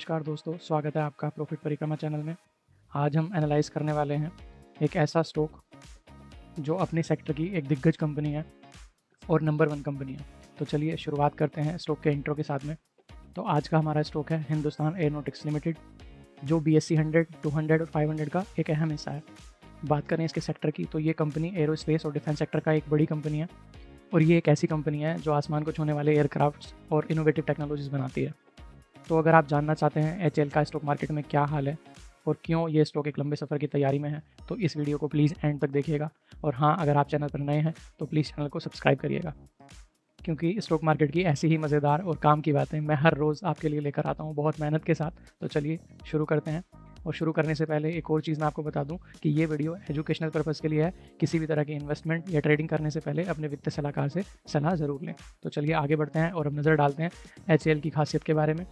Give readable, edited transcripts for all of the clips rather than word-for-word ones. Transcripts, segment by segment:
नमस्कार दोस्तों, स्वागत है आपका प्रॉफिट परिक्रमा चैनल में। आज हम एनालाइज़ करने वाले हैं एक ऐसा स्टॉक जो अपने सेक्टर की एक दिग्गज कंपनी है और नंबर 1 कंपनी है। तो चलिए शुरुआत करते हैं स्टॉक के इंट्रो के साथ में। तो आज का हमारा स्टॉक है हिंदुस्तान एयरोनॉटिक्स लिमिटेड, जो BSE 100, 200 और 500 का एक अहम हिस्सा है। बात करें इसके सेक्टर की तो ये कंपनी एरोस्पेस और डिफेंस सेक्टर का एक बड़ी कंपनी है और ये एक ऐसी कंपनी है जो आसमान को छूने वाले एयरक्राफ्ट्स और इनोवेटिव टेक्नोलॉजीज़ बनाती है। तो अगर आप जानना चाहते हैं HL का स्टॉक मार्केट में क्या हाल है और क्यों ये स्टॉक एक लंबे सफ़र की तैयारी में है, तो इस वीडियो को प्लीज़ एंड तक देखिएगा। और हाँ, अगर आप चैनल पर नए हैं तो प्लीज़ चैनल को सब्सक्राइब करिएगा, क्योंकि स्टॉक मार्केट की ऐसी ही मज़ेदार और काम की बातें मैं हर रोज़ आपके लिए लेकर आता हूँ बहुत मेहनत के साथ। तो चलिए शुरू करते हैं। और शुरू करने से पहले एक और चीज़ मैं आपको बता दूं कि ये वीडियो एजुकेशनल पर्पज़ के लिए है। किसी भी तरह की इन्वेस्टमेंट या ट्रेडिंग करने से पहले अपने वित्तीय सलाहकार से सलाह ज़रूर लें। तो चलिए आगे बढ़ते हैं और अब नज़र डालते हैं HL की खासियत के बारे में।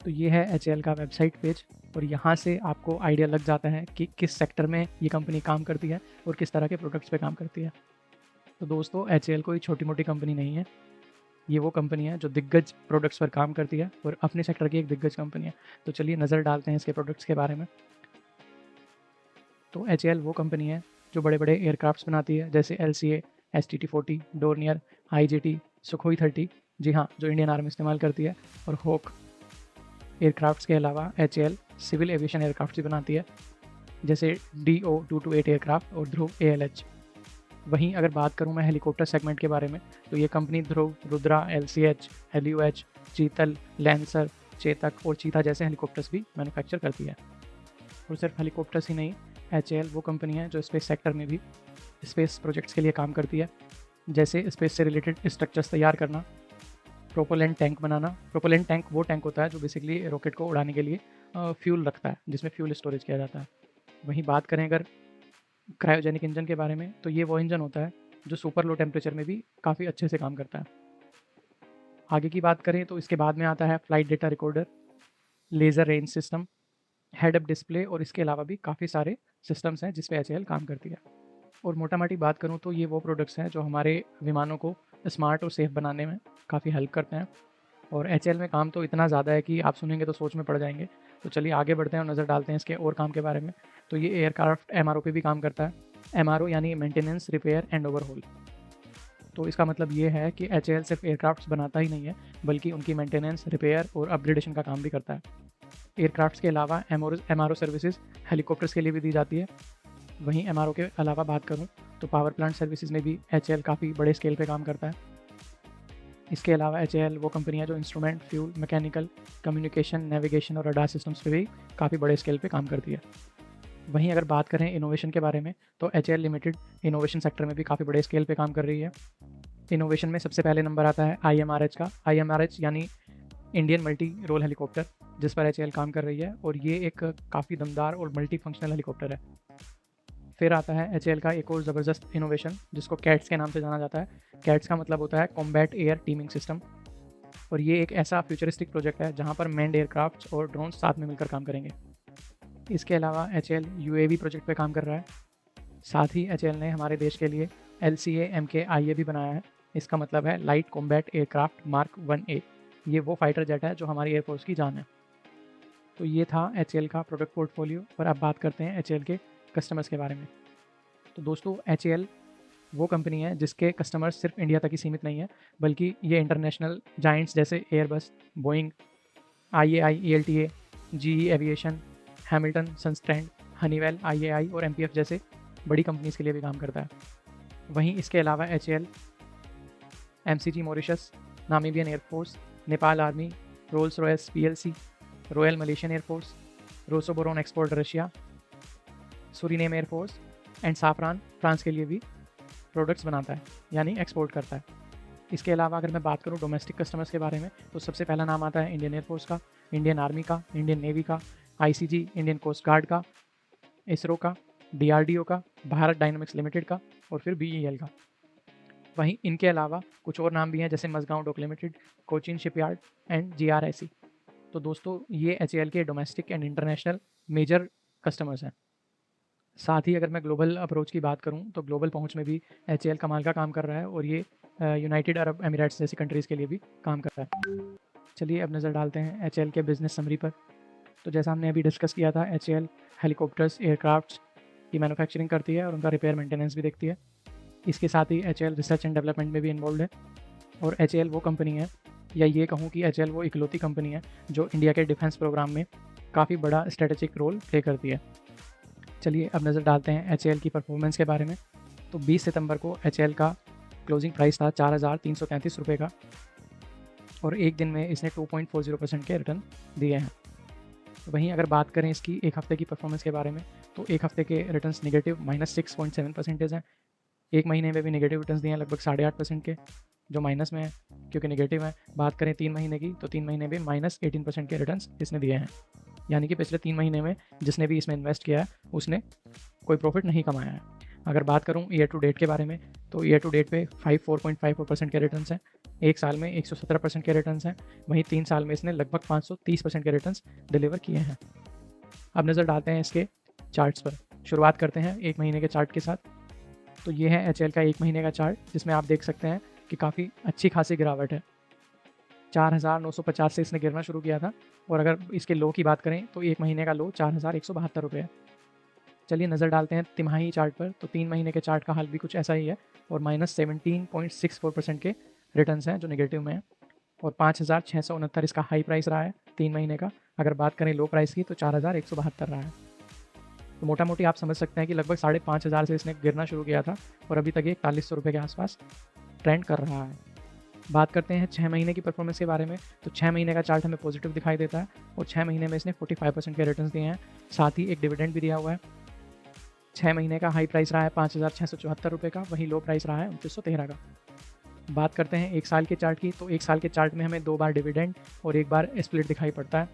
तो ये है HL का वेबसाइट पेज और यहाँ से आपको आइडिया लग जाता है कि किस सेक्टर में ये कंपनी काम करती है और किस तरह के प्रोडक्ट्स पे काम करती है। तो दोस्तों, HL कोई छोटी मोटी कंपनी नहीं है। ये वो कंपनी है जो दिग्गज प्रोडक्ट्स पर काम करती है और अपने सेक्टर की एक दिग्गज कंपनी है। तो चलिए नज़र डालते हैं इसके प्रोडक्ट्स के बारे में। तो HL वो कंपनी है जो बड़े बड़े एयरक्राफ्ट्स बनाती है, जैसे LCA, STT-40, Dornier, IJT, Sukhoi 30, जी हाँ, जो इंडियन आर्मी इस्तेमाल करती है, और होक एयरक्राफ्ट्स के अलावा HL सिविल एविएशन एयरक्राफ्ट भी बनाती है, जैसे DO-228 एयरक्राफ्ट और ध्रुव ALH। वहीं अगर बात करूं मैं हेलीकॉप्टर सेगमेंट के बारे में, तो ये कंपनी ध्रुव, रुद्रा, LCH, LUH, चीतल, लैंसर, चेतक और चीता जैसे हेलीकॉप्टर्स भी मैन्युफैक्चर करती है। और सिर्फ हेलीकॉप्टर्स ही नहीं, HAL वो कंपनी है जो स्पेस सेक्टर में भी स्पेस प्रोजेक्ट्स के लिए काम करती है, जैसे स्पेस से रिलेटेड स्ट्रक्चर्स तैयार करना, प्रोपेलेंट टैंक बनाना। प्रोपेलेंट टैंक वो टैंक होता है जो बेसिकली रॉकेट को उड़ाने के लिए फ्यूल रखता है, जिसमें फ्यूल स्टोरेज किया जाता है। वहीं बात करें अगर क्रायोजेनिक इंजन के बारे में, तो ये वो इंजन होता है जो सुपर लो टेम्परेचर में भी काफ़ी अच्छे से काम करता है। आगे की बात करें तो इसके बाद में आता है flight data recorder, laser range system, head up display और इसके अलावा भी काफ़ी सारे सिस्टम्स हैं जिस पे HAL काम करती है। और मोटा मोटी बात करूँ तो ये वो प्रोडक्ट्स हैं जो हमारे विमानों को स्मार्ट और सेफ बनाने में काफ़ी हेल्प करते हैं। और HL में काम तो इतना ज़्यादा है कि आप सुनेंगे तो सोच में पड़ जाएंगे। तो चलिए आगे बढ़ते हैं और नज़र डालते हैं इसके और काम के बारे में। तो ये एयरक्राफ्ट MRO पे भी काम करता है। MRO यानी मेंटेनेंस, रिपेयर एंड ओवरहोल। तो इसका मतलब ये है कि HAL सिर्फ एयरक्राफ्ट्स बनाता ही नहीं है, बल्कि उनकी मेंटेनेंस, रिपेयर और अपग्रेडेशन का काम भी करता है। एयरक्राफ्ट्स के अलावा MRO सर्विसेज हेलीकॉप्टर्स के लिए भी दी जाती है। वहीं MRO के अलावा बात करूँ तो पावर प्लांट सर्विसेज में भी HAL काफ़ी बड़े स्केल पे काम करता है। इसके अलावा HAL वो कंपनी है जो instrument, fuel, mechanical, communication, navigation और रडार सिस्टम्स पे भी काफ़ी बड़े स्केल पे काम करती है। वहीं अगर बात करें इनोवेशन के बारे में, तो HAL लिमिटेड इनोवेशन सेक्टर में भी काफ़ी बड़े स्केल पे काम कर रही है। इनोवेशन में सबसे पहले नंबर आता है IMRH का। IMRH यानी इंडियन मल्टी रोल हेलीकॉप्टर, जिस पर HAL काम कर रही है, और ये एक काफ़ी दमदार और मल्टी फंक्शनल हेलीकॉप्टर है। फिर आता है HAL का एक और ज़बरदस्त इनोवेशन, जिसको कैट्स के नाम से जाना जाता है। कैट्स का मतलब होता है कॉम्बैट एयर टीमिंग सिस्टम, और ये एक ऐसा फ्यूचरिस्टिक प्रोजेक्ट है जहाँ पर मैन्ड एयरक्राफ्ट और ड्रोन साथ में मिलकर काम करेंगे। इसके अलावा HAL UAV प्रोजेक्ट पे काम कर रहा है। साथ ही HAL ने हमारे देश के लिए LCA MK-IA भी बनाया है। इसका मतलब है light combat aircraft mark 1A। ये वो फाइटर जेट है जो हमारी एयरफोर्स की जान है। तो ये था HAL का प्रोडक्ट पोर्टफोलियो, और अब बात करते हैं HAL के कस्टमर्स के बारे में। तो दोस्तों, HAL वो कंपनी है जिसके कस्टमर्स सिर्फ इंडिया तक ही सीमित नहीं है, बल्कि ये इंटरनेशनल जाइंट्स जैसे Airbus, Boeing, IAI, ELTA, GE aviation, Hamilton, Sundstrand, Honeywell, IAI और MPF जैसे बड़ी कंपनीज़ के लिए भी काम करता है। वहीं इसके अलावा HAL MCG Mauritius, Namibian air force, Nepal army, Rolls Royce PLC, Royal Malaysian air force, Rosoboronexport Russia, Suriname air force and Safran France के लिए भी प्रोडक्ट्स बनाता है, यानी एक्सपोर्ट करता है। इसके अलावा अगर मैं बात करूँ डोमेस्टिक कस्टमर्स के बारे में, तो सबसे पहला नाम आता है इंडियन एयरफोर्स का, इंडियन आर्मी का, इंडियन नेवी का, ICG इंडियन कोस्ट गार्ड का, इसरो का, DRDO का, भारत डायनामिक्स लिमिटेड का, और फिर BEL का। वहीं इनके अलावा कुछ और नाम भी हैं, जैसे Mazagon dock limited, Cochin shipyard and GRIC। तो दोस्तों, ये HAL के domestic and international major customers हैं। साथ ही अगर मैं ग्लोबल अप्रोच की बात करूं, तो ग्लोबल पहुंच में भी HAL कमाल का काम कर रहा है, और ये यूनाइटेड अरब एमिरेट्स जैसी कंट्रीज़ के लिए भी काम कर रहा है। चलिए अब नज़र डालते हैं HAL के बिजनेस समरी पर। तो जैसा हमने अभी डिस्कस किया था, HAL हेलीकॉप्टर्स, एयरक्राफ्ट्स की मैन्युफैक्चरिंग करती है और उनका रिपेयर मेंटेनेंस भी देखती है। इसके साथ ही HAL रिसर्च एंड डेवलपमेंट में भी इन्वॉल्व है। और HAL वो कंपनी है, या ये कहूँ कि HAL वो इकलौती कंपनी है जो इंडिया के डिफेंस प्रोग्राम में काफ़ी बड़ा स्ट्रेटेजिक रोल प्ले करती है। चलिए अब नज़र डालते हैं HAL की परफॉर्मेंस के बारे में। तो 20 सितंबर को HAL का क्लोजिंग प्राइस था 4,333 रुपये का, और एक दिन में इसने 2.40% के रिटर्न दिए हैं। वहीं अगर बात करें इसकी एक हफ्ते की परफॉर्मेंस के बारे में, तो एक हफ्ते के रिटर्न्स नेगेटिव -6.7% हैं। एक महीने में भी नेगेटिव रिटर्न्स दिए हैं लगभग 8.5% के, जो माइनस में है क्योंकि नेगेटिव है। बात करें 3 महीने की, तो 3 महीने में -18% के रिटर्न्स इसने दिए हैं। यानी कि पिछले 3 महीने में जिसने भी इसमें इन्वेस्ट किया है उसने कोई प्रॉफिट नहीं कमाया है। अगर बात करूँ ईयर टू डेट के बारे में, तो ईयर टू डेट पे 4.54% के रिटर्न्स हैं। एक साल में 117% के रिटर्न्स हैं। वहीं 3 साल में इसने लगभग 530% के रिटर्न्स डिलीवर किए हैं। अब नज़र डालते हैं इसके चार्ट्स पर। शुरुआत करते हैं एक महीने के चार्ट के साथ। तो ये है HAL का एक महीने का चार्ट, जिसमें आप देख सकते हैं कि काफ़ी अच्छी खासी गिरावट है। 4,950 से इसने गिरना शुरू किया था, और अगर इसके लो की बात करें तो एक महीने का लो 4,172 रुपये है। चलिए नज़र डालते हैं तिमाही चार्ट पर। तो 3 महीने के चार्ट का हाल भी कुछ ऐसा ही है, और -17.64% के रिटर्न्स हैं जो नेगेटिव में है, और 5,669 इसका हाई प्राइस रहा है 3 महीने का। अगर बात करें लो प्राइस की, तो 4,172 रहा है। तो मोटा मोटी आप समझ सकते हैं कि लगभग 5,500 से इसने गिरना शुरू किया था, और अभी तक ये 4100 रुपये के आसपास ट्रेंड कर रहा है। बात करते हैं 6 महीने की परफॉर्मेंस के बारे में। तो 6 महीने का चार्ट हमें पॉजिटिव दिखाई देता है, और 6 महीने में इसने 45% के रिटर्न्स दिए हैं। साथ ही एक डिविडेंड भी दिया हुआ है। 6 महीने का हाई प्राइस रहा है 5,674 रुपये का, वहीं लो प्राइस रहा है 2913 का। बात करते हैं एक साल के चार्ट की। तो एक साल के चार्ट में हमें 2 बार डिविडेंड और 1 बार स्प्लिट दिखाई पड़ता है।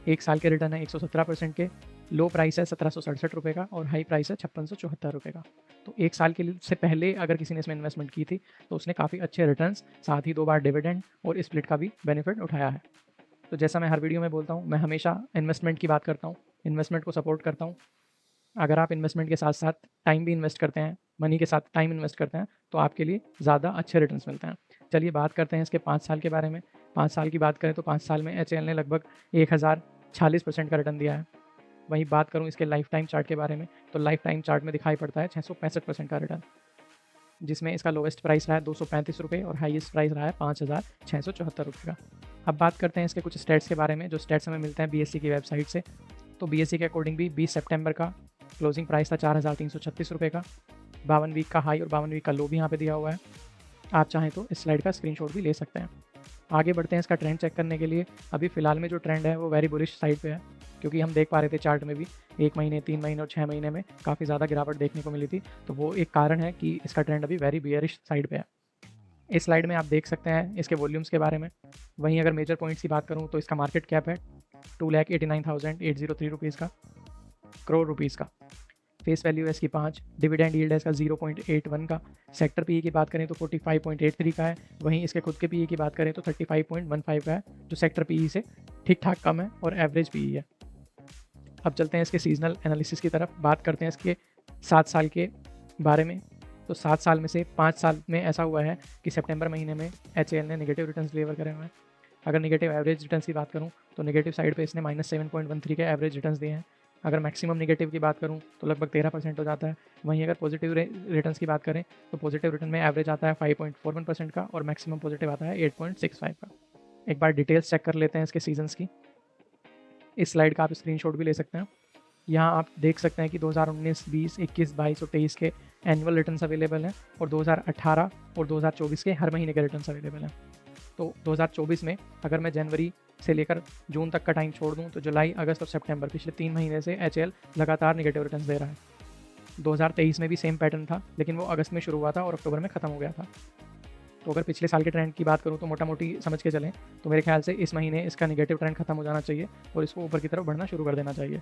एक साल के रिटर्न है 117% के, लो प्राइस है 1767 रुपये का, और हाई प्राइस है 5674 रुपये का। तो एक साल के से पहले अगर किसी ने इसमें इन्वेस्टमेंट की थी, तो उसने काफ़ी अच्छे रिटर्न्स, साथ ही 2 बार डिविडेंड और स्प्लिट का भी बेनिफिट उठाया है। तो जैसा मैं हर वीडियो में बोलता हूँ, मैं हमेशा इन्वेस्टमेंट की बात करता हूँ, इन्वेस्टमेंट को सपोर्ट करता हूँ। अगर आप इन्वेस्टमेंट के साथ साथ टाइम भी इन्वेस्ट करते हैं, मनी के साथ टाइम इन्वेस्ट करते हैं, तो आपके लिए ज़्यादा अच्छे रिटर्न्स मिलते हैं। चलिए बात करते हैं इसके 5 साल के बारे में। 5 साल की बात करें तो 5 साल में HAL ने लगभग 1,046% का रिटर्न दिया है। वहीं बात करूं इसके लाइफ टाइम चार्ट के बारे में, तो लाइफ टाइम चार्ट में दिखाई पड़ता है 665% का रिटर्न, जिसमें इसका लोवेस्ट प्राइस रहा है 235 रुपये और हाईएस्ट प्राइस रहा है 5,674 रुपये का। अब बात करते हैं इसके कुछ स्टेट्स के बारे में, जो स्टेट्स हमें मिलते हैं BSE की वेबसाइट से। तो BSE के अकॉर्डिंग भी 20 सितंबर का क्लोजिंग प्राइस था 4,336 रुपये का। 52 वीक का हाई और 52 वीक का लो भी यहाँ पे दिया हुआ है। आप चाहें तो इस स्लाइड का स्क्रीनशॉट भी ले सकते हैं। आगे बढ़ते हैं इसका ट्रेंड चेक करने के लिए। अभी फ़िलहाल में जो ट्रेंड है वो वेरी बुलिश साइड पे है, क्योंकि हम देख पा रहे थे चार्ट में भी 1 महीने, 3 महीने और 6 महीने में काफ़ी ज़्यादा गिरावट देखने को मिली थी। तो वो एक कारण है कि इसका ट्रेंड अभी वेरी बियरिश साइड पे है। इस स्लाइड में आप देख सकते हैं इसके वॉल्यूम्स के बारे में। वहीं अगर मेजर पॉइंट्स की बात करूँ तो इसका मार्केट कैप है 2,89,803 रुपीज़ का, करोड़ रुपीज़ का। फेस वैल्यू है इसकी 5, डिविडेंड यील्ड है इसका 0.81 का। सेक्टर पीई की बात करें तो 45.83 का है। वहीं इसके खुद के पीई की बात करें तो 35.15 का है, जो सेक्टर पीई से ठीक ठाक कम है और एवरेज पीई है। अब चलते हैं इसके सीजनल एनालिसिस की तरफ। बात करते हैं इसके 7 साल के बारे में। तो 7 साल में से 5 साल में ऐसा हुआ है कि सितंबर महीने में HAL ने नेगेटिव रिटर्न्स डिलीवर करे हुए हैं। अगर नेगेटिव एवरेज रिटर्न्स की बात करूँ तो नेगेटिव साइड पे इसने -7.13 के एवरेज रिटर्न्स दिए हैं। अगर मैक्सिमम नेगेटिव की बात करूँ तो लगभग 13% हो जाता है। वहीं अगर पॉजिटिव रिटर्न्स की बात करें तो पॉजिटिव रिटर्न में एवरेज आता है 5.41% का, और मैक्सिमम पॉजिटिव आता है 8.65 का। एक बार डिटेल्स चेक कर लेते हैं इसके सीजन्स की। इस स्लाइड का आप स्क्रीनशॉट भी ले सकते हैं। यहाँ आप देख सकते हैं कि 2019, 20, 21, 22 और 23 के एनुअल रिटर्न्स अवेलेबल हैं, और 2018 और 2024 के हर महीने के रिटर्न्स अवेलेबल हैं। तो 2024 में अगर मैं जनवरी से लेकर जून तक का टाइम छोड़ दूं, तो जुलाई, अगस्त और सितंबर पिछले 3 महीने से HAL लगातार नेगेटिव रिटर्न्स दे रहा है। 2023 में भी सेम पैटर्न था, लेकिन वो अगस्त में शुरू हुआ था और अक्टूबर में ख़त्म हो गया था। तो अगर पिछले साल के ट्रेंड की बात करूँ तो मोटा मोटी समझ के चलें तो मेरे ख्याल से इस महीने इसका नेगेटिव ट्रेंड खत्म हो जाना चाहिए और इसको ऊपर की तरफ बढ़ना शुरू कर देना चाहिए।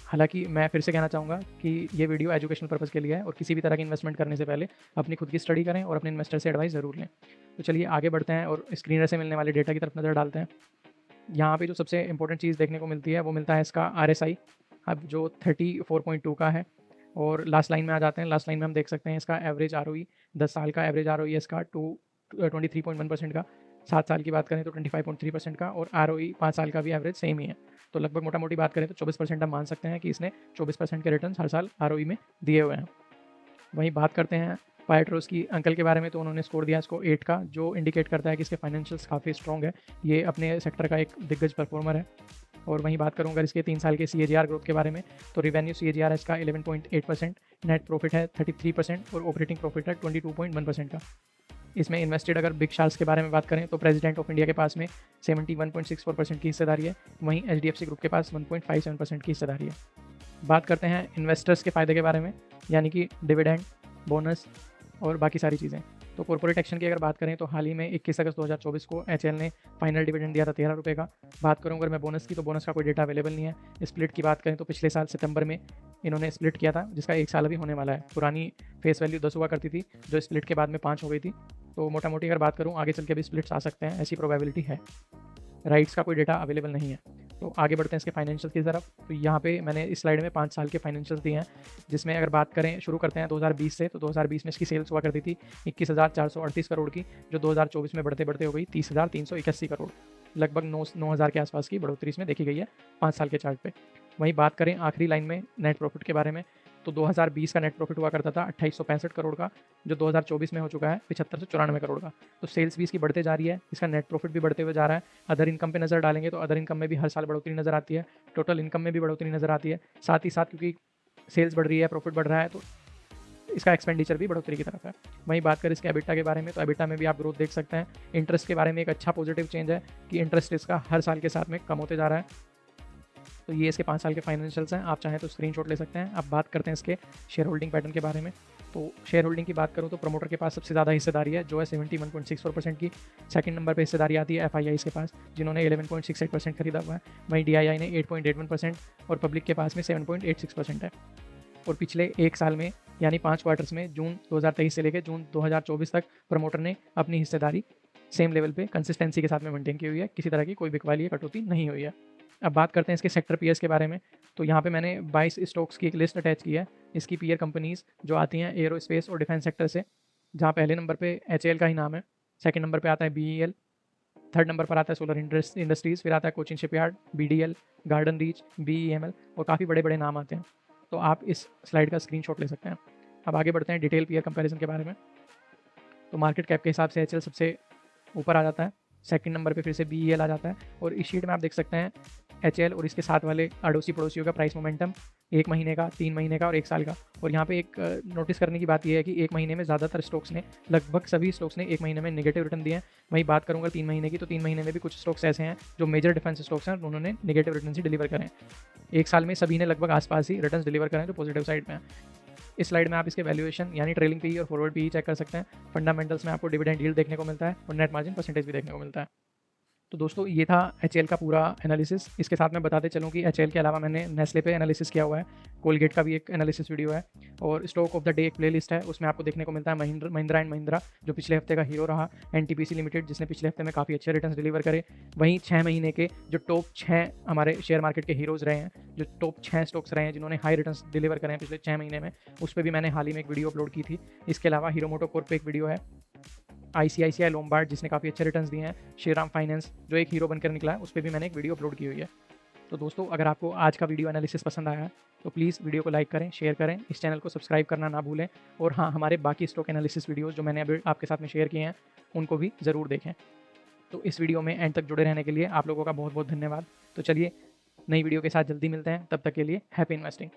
हालांकि मैं फिर से कहना चाहूँगा कि ये वीडियो एजुकेशनल पर्पज़ के लिए है, और किसी भी तरह की इन्वेस्टमेंट करने से पहले अपनी खुद की स्टडी करें और अपने इन्वेस्टर से एडवाइस ज़रूर लें। तो चलिए आगे बढ़ते हैं और स्क्रीनर से मिलने वाले डेटा की तरफ नज़र डालते हैं। यहाँ पे जो सबसे इंपॉर्टेंट चीज़ देखने को मिलती है वो मिलता है इसका RSI, अब जो 34.2 का है। और लास्ट लाइन में आ जाते हैं। लास्ट लाइन में हम देख सकते हैं इसका एवरेज ROE, 10 साल का एवरेज ROE है इसका 23.1% का। 7 साल की बात करें तो 25.3% का, और ROE 5 साल का भी एवरेज सेम ही है। तो लगभग मोटा मोटी बात करें तो 24% हम मान सकते हैं कि इसने 24% के रिटर्न हर साल ROE में दिए हुए हैं। वहीं बात करते हैं पायट्रोस की अंकल के बारे में, तो उन्होंने स्कोर दिया इसको 8 का, जो इंडिकेट करता है कि इसके फाइनेंशियल्स काफ़ी स्ट्रॉन्ग है। ये अपने सेक्टर का एक दिग्गज परफॉर्मर है। और वहीं बात करूँ अगर इसके 3 साल के CAGR ग्रोथ के बारे में, तो रिवेन्यू CAGR है इसका 11.8%, नेट प्रॉफिट है 33% और ऑपरेटिंग प्रॉफिट है 22.1% का। इसमें इन्वेस्टेड अगर बिग शार्क्स के बारे में बात करें तो प्रेसिडेंट ऑफ इंडिया के पास में 71.64% की हिस्सेदारी है, वहीं HDFC ग्रुप के पास 1.57% की हिस्सेदारी है। बात करते हैं इन्वेस्टर्स के फ़ायदे के बारे में, यानी कि डिविडेंड, बोनस और बाकी सारी चीज़ें। तो कॉर्पोरेट एक्शन की अगर बात करें तो हाल ही में 21 अगस्त 2024 को HL ने फाइनल डिविडेंड दिया था 13 रुपये का। बात करूँ अगर मैं बोनस की, तो बोनस का कोई डेटा अवेलेबल नहीं है। स्प्लिट की बात करें तो पिछले साल सितंबर में इन्होंने स्प्लिट किया था, जिसका 1 साल अभी होने वाला है। पुरानी फेस वैल्यू 10 हुआ करती थी, जो स्प्लिट के बाद में 5 हो गई थी। तो मोटा मोटी अगर बात करूँ आगे चल के भी स्प्लिट्स आ सकते हैं, ऐसी प्रोबेबिलिटी है। राइट्स का कोई डेटा अवेलेबल नहीं है। तो आगे बढ़ते हैं इसके फाइनेंशियल की तरफ। तो यहाँ पे मैंने इस स्लाइड में 5 साल के फाइनेंशियल दिए हैं, जिसमें अगर बात करें शुरू करते हैं 2020 से, तो 2020 में इसकी सेल्स हुआ करती थी 21,438 करोड़ की, जो 2024 में बढ़ते बढ़ते हो गई 30,381 करोड़। लगभग 9,000 के आसपास की बढ़ोतरी इसमें देखी गई है 5 साल के चार्ट पे। वहीं बात करें आखिरी लाइन में नेट प्रॉफिट के बारे में, तो 2020 का नेट प्रॉफिट हुआ करता था 2865 करोड़ का, जो 2024 में हो चुका है 75 से 94 करोड़ का। तो सेल्स भी इसकी बढ़ते जा रही है, इसका नेट प्रॉफिट भी बढ़ते हुए जा रहा है। अदर इनकम पे नज़र डालेंगे तो अदर इनकम में भी हर साल बढ़ोतरी नज़र आती है, टोटल इनकम में भी बढ़ोतरी नज़र आती है। साथ ही साथ क्योंकि सेल्स बढ़ रही है, प्रॉफिट बढ़ रहा है, तो इसका एक्सपेंडिचर भी बढ़ोतरी की तरफ है। वहीं बात करें इसके एबिटा के बारे में, तो एबिटा में भी आप ग्रोथ देख सकते हैं। इंटरेस्ट के बारे में एक अच्छा पॉजिटिव चेंज है कि इंटरेस्ट इसका हर साल के साथ में कम होते जा रहा है। तो ये इसके 5 साल के फाइनेंशियल्स हैं, आप चाहें तो स्क्रीनशॉट ले सकते हैं। अब बात करते हैं इसके शेयर होल्डिंग पैटर्न के बारे में। तो शेयर होल्डिंग की बात करूँ तो प्रमोटर के पास सबसे ज़्यादा हिस्सेदारी है, जो है 71.64% की। सेकंड नंबर पे हिस्सेदारी आती है FII के पास, जिन्होंने 11.68% खरीदा हुआ है। वहीं DII ने 8.81% और पब्लिक के पास में 7.86% है। और पिछले 1 साल में यानी 5 क्वार्टर्स में जून 2023 से लेकर जून 2024 तक प्रमोटर ने अपनी हिस्सेदारी सेम लेवल पे कंसिस्टेंसी के साथ में मेंटेन की हुई है, किसी तरह की कोई बिकवाली या कटौती नहीं हुई है। अब बात करते हैं इसके सेक्टर पीयर्स के बारे में। तो यहाँ पे मैंने 22 स्टॉक्स की एक लिस्ट अटैच की है, इसकी पीयर कंपनीज जो आती हैं एरोस्पेस और डिफेंस सेक्टर से, जहाँ पहले नंबर पे HAL का ही नाम है, सेकंड नंबर पे आता है BEL, थर्ड नंबर पर आता है सोलर इंडस्ट्रीज़, फिर आता है Cochin shipyard, BDL, garden reach, BEML और काफ़ी बड़े बड़े नाम आते हैं। तो आप इस स्लाइड का स्क्रीनशॉट ले सकते हैं। अब आगे बढ़ते हैं डिटेल पीयर कंपैरिजन के बारे में। तो मार्केट कैप के हिसाब से HL सबसे ऊपर आ जाता है, सेकंड नंबर पे फिर से BEL आ जाता है, और इस शीट में आप देख सकते हैं HL और इसके साथ वाले अड़ोसी पड़ोसियों का प्राइस मोमेंटम 1 महीने का, 3 महीने का और 1 साल का। और यहाँ पे एक नोटिस करने की बात यह है कि 1 महीने में ज़्यादातर स्टॉक्स ने, लगभग सभी स्टॉक्स ने 1 महीने में नेगेटिव रिटर्न दिए हैं। वहीं बात करूँगा 3 महीने की, तो 3 महीने में भी कुछ स्टॉक्स ऐसे हैं जो मेजर डिफेंस स्टॉक्स हैं, उन्होंने नेगेटिव रिटर्न ही डिलीवर करें। 1 साल में सभी ने लगभग आसपास ही रिटर्न डिलीवर करें जो पॉजिटिव साइड में है। इस स्लाइड में आप इसके वैल्यूएशन यानी ट्रेलिंग पी और फॉरवर्ड पी चेक कर सकते हैं। फंडामेंटल्स में आपको डिविडेंड यील्ड देखने को मिलता है और नेट मार्जिन परसेंटेज भी देखने को मिलता है। तो दोस्तों ये था HL का पूरा एनालिसिस। इसके साथ मैं बताते चलूँ कि HL के अलावा मैंने नेस्ले पे एनालिसिस किया हुआ है, कोलगेट का भी एक एनालिसिस वीडियो है, और स्टॉक ऑफ द डे एक प्लेलिस्ट है, उसमें आपको देखने को मिलता है महिंद्रा एंड महिंद्रा जो पिछले हफ्ते का हीरो रहा, NTPC लिमिटेड जिसने पिछले हफ्ते में काफ़ी अच्छे रिटर्न्स डिलीवर करे। वहीं 6 महीने के जो टॉप 6 हमारे शेयर मार्केट के हीरोज़ रहे हैं, जो टॉप 6 स्टॉक्स रहे हैं जिन्होंने हाई रिटर्न्स डिलीवर करे हैं पिछले 6 महीने में, उस पर भी मैंने हाल ही में एक वीडियो अपलोड की थी। इसके अलावा हीरो मोटो कॉर्प पे एक वीडियो है, ICICI लोम्बार्ड जिसने काफ़ी अच्छे रिटर्न्स दिए हैं, श्रीराम फाइनेंस जो एक हीरो बनकर निकला है, उस पर भी मैंने एक वीडियो अपलोड की हुई है। तो दोस्तों अगर आपको आज का वीडियो एनालिसिस पसंद आया है तो प्लीज़ वीडियो को लाइक करें, शेयर करें, इस चैनल को सब्सक्राइब करना ना भूलें, और हाँ, हमारे बाकी स्टॉक एनालिसिस वीडियोज़ जो मैंने अभी आपके साथ में शेयर किए हैं उनको भी ज़रूर देखें। तो इस वीडियो में एंड तक जुड़े रहने के लिए आप लोगों का बहुत बहुत धन्यवाद। तो चलिए नई वीडियो के साथ जल्दी मिलते हैं, तब तक के लिए हैप्पी इन्वेस्टिंग।